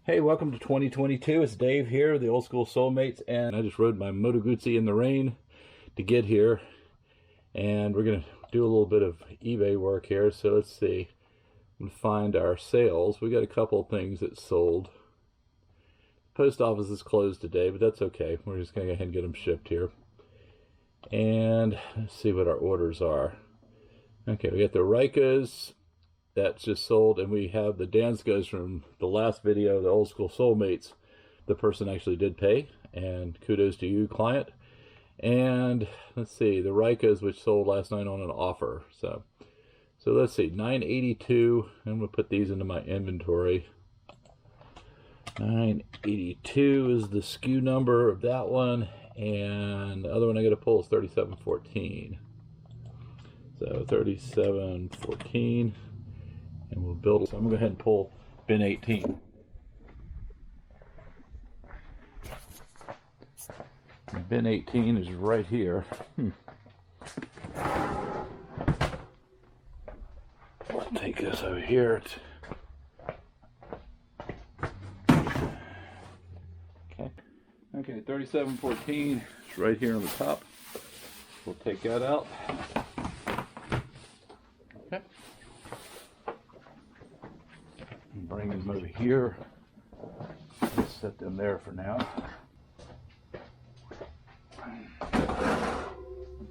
Hey, welcome to 2022. It's Dave here, the Old School Soulmates, and I just rode my Moto Guzzi in the rain to get here. And we're going to do a little bit of eBay work here. So let's see. I'm going to find our sales. We got a couple of things that sold. Post office is closed today, but that's okay. We're just going to go ahead and get them shipped here. And let's see what our orders are. Okay, we got the Ricas. That's just sold, and we have the Danskos from the last video, the Old School Soulmates. The person actually did pay, and kudos to you, client. And let's see, the Ricas, which sold last night on an offer. So let's see, 982. I'm gonna put these into my inventory. 982 is the SKU number of that one, and the other one I gotta pull is 3714. So 3714. And we'll build it. So I'm going to go ahead and pull bin 18. And bin 18 is right here. I'll take this over here. Okay, 3714 is right here on the top. We'll take that out. Okay. Bring them over here. Let's set them there for now.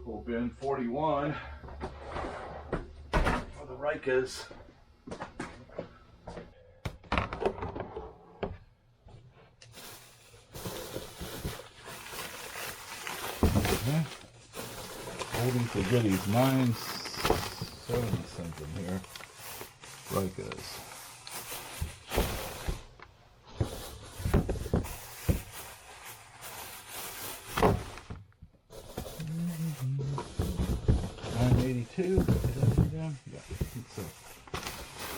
Pull bin 41 for the Ricas. Okay. Holding for goodies. 970 something here. Ricas. Yeah,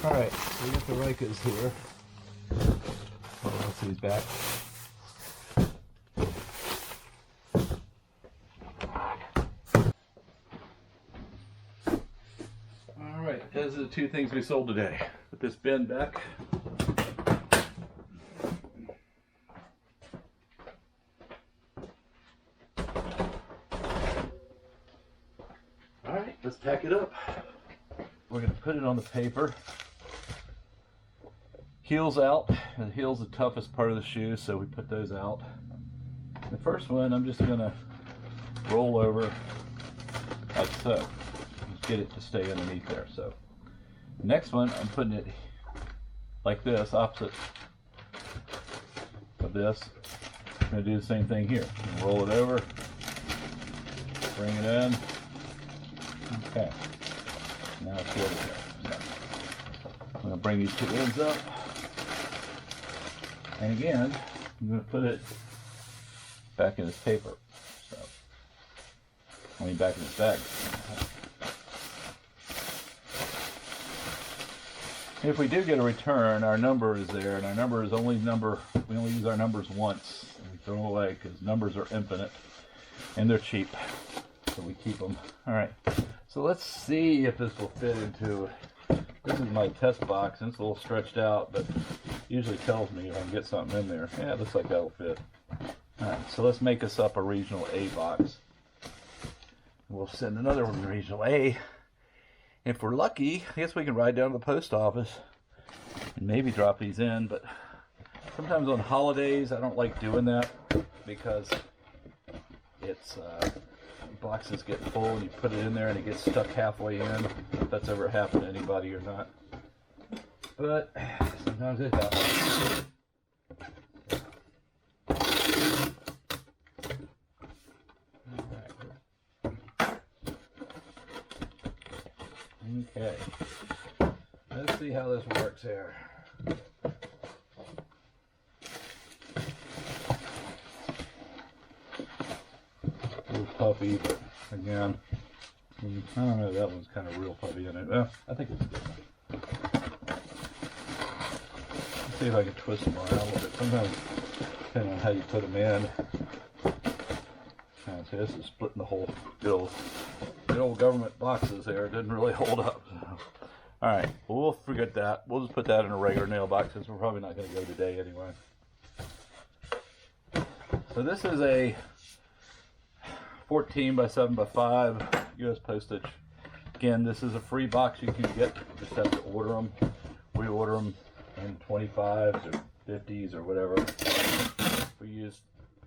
all right, so we got the Ricas here. Oh, let's see, he's back. All right, those are the two things we sold today. Put this bin back. Let's pack it up. We're going to put it on the paper. Heels out. The heel's the toughest part of the shoe, so we put those out. The first one I'm just going to roll over like so. Just get it to stay underneath there. So the next one I'm putting it like this, opposite of this. I'm going to do the same thing here. Roll it over, bring it in. Okay, now it's over here. So I'm going to bring these two ends up, and again, I'm going to put it back in this paper. So, I mean, back in this bag. If we do get a return, our number is there, and our number is only number. We only use our numbers once, and we throw them away because numbers are infinite, and they're cheap, so we keep them. All right. So let's see if this will fit into, this is my test box, and it's a little stretched out, but usually tells me if I can get something in there. Yeah, it looks like that'll fit. Alright, so let's make us up a regional A box. We'll send another one to regional A. If we're lucky, I guess we can ride down to the post office and maybe drop these in, but sometimes on holidays I don't like doing that because it's boxes get full and you put it in there and it gets stuck halfway in. If that's ever happened to anybody or not, but sometimes it happens. Okay, let's see how this works here. Puffy, but again, I don't know, that one's kind of real puffy in it. Well, I think it's good. Let's see if I can twist them around a little bit. Sometimes, depending on how you put them in. See, this is splitting the whole good old government boxes there. It didn't really hold up. So. Alright, well, we'll forget that. We'll just put that in a regular nail box since we're probably not going to go today anyway. So this is a 14 by 7 by 5 US postage. Again, this is a free box you can get. You just have to order them. We order them in 25s or 50s or whatever. We use,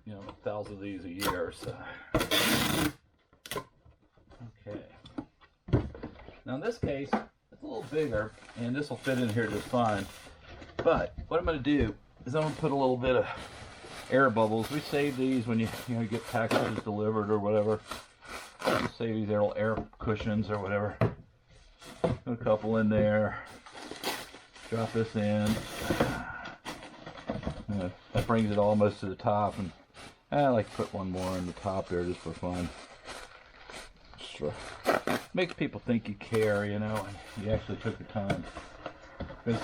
you know, 1,000 of these a year. So, okay. Now in this case, it's a little bigger, and this will fit in here just fine. But what I'm going to do is I'm going to put a little bit of air bubbles. We save these when you get packages delivered or whatever. You save these little air cushions or whatever. Put a couple in there. Drop this in. That brings it almost to the top, and I like to put one more in the top there just for fun. Makes people think you care, you know, and you actually took the time. Because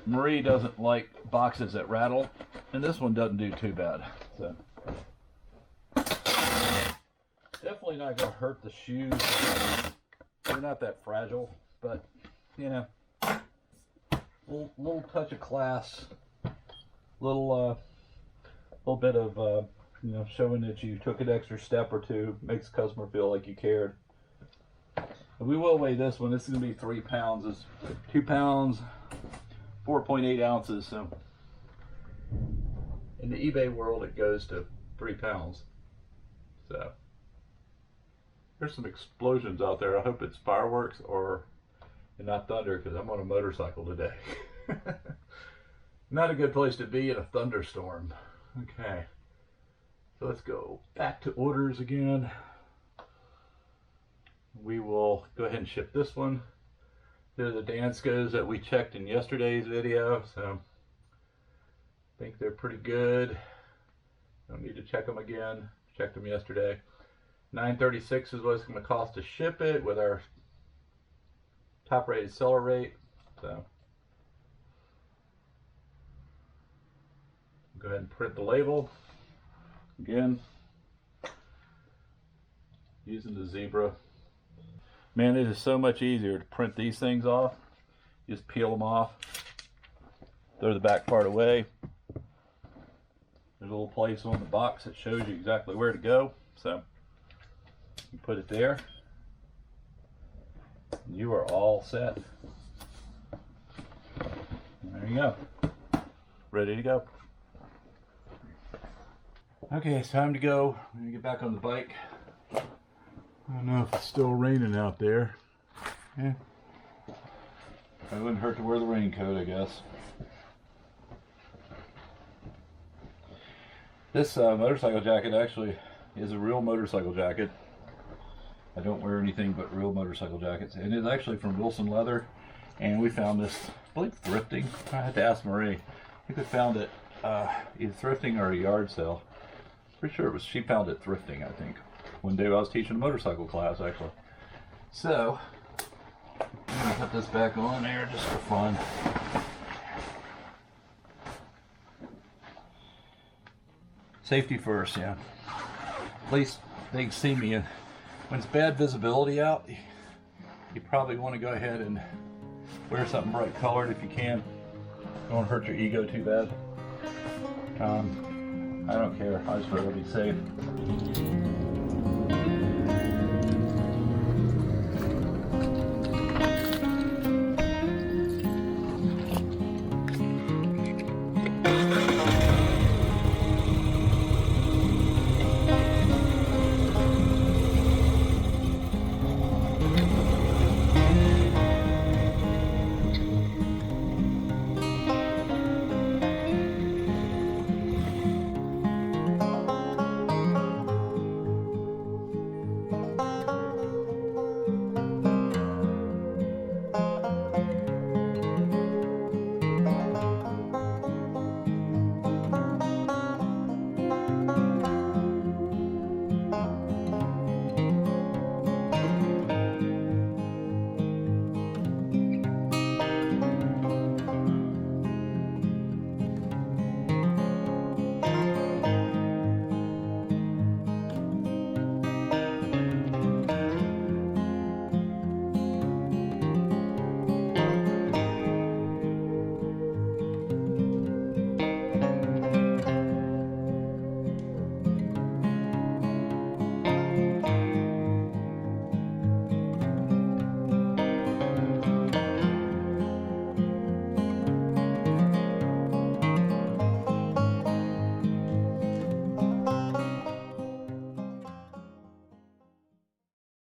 Marie doesn't like boxes that rattle, and this one doesn't do too bad. So definitely not going to hurt the shoes. They're not that fragile, but you know, little touch of class, little bit of you know, showing that you took an extra step or two, makes the customer feel like you cared. And we will weigh this one. This is going to be 3 pounds. It's 2 pounds, 4.8 ounces. So in the eBay world, it goes to 3 pounds. So there's some explosions out there. I hope it's fireworks or not thunder, because I'm on a motorcycle today. Not a good place to be in a thunderstorm. Okay, so let's go back to orders again. We will go ahead and ship this one. They're the Danskos that we checked in yesterday's video, so I think they're pretty good. Don't need to check them again. Checked them yesterday. $9.36 is what it's going to cost to ship it with our top rated seller rate. So go ahead and print the label again using the zebra. Man, it is so much easier to print these things off. You just peel them off, throw the back part away. There's a little place on the box that shows you exactly where to go, so you put it there. You are all set. There you go. Ready to go. Okay, it's time to go. I'm gonna get back on the bike. I don't know if it's still raining out there. Yeah. It wouldn't hurt to wear the raincoat, I guess. This motorcycle jacket actually is a real motorcycle jacket. I don't wear anything but real motorcycle jackets. And it's actually from Wilson Leather. And we found this, I believe, thrifting. I had to ask Marie. I think we found it either thrifting or a yard sale. Pretty sure it was, she found it thrifting, I think. One day I was teaching a motorcycle class, actually. So, I'm gonna put this back on there just for fun. Safety first, yeah. At least they can see me. And when it's bad visibility out, you probably want to go ahead and wear something bright colored if you can. Don't hurt your ego too bad. I don't care. I just rather be safe.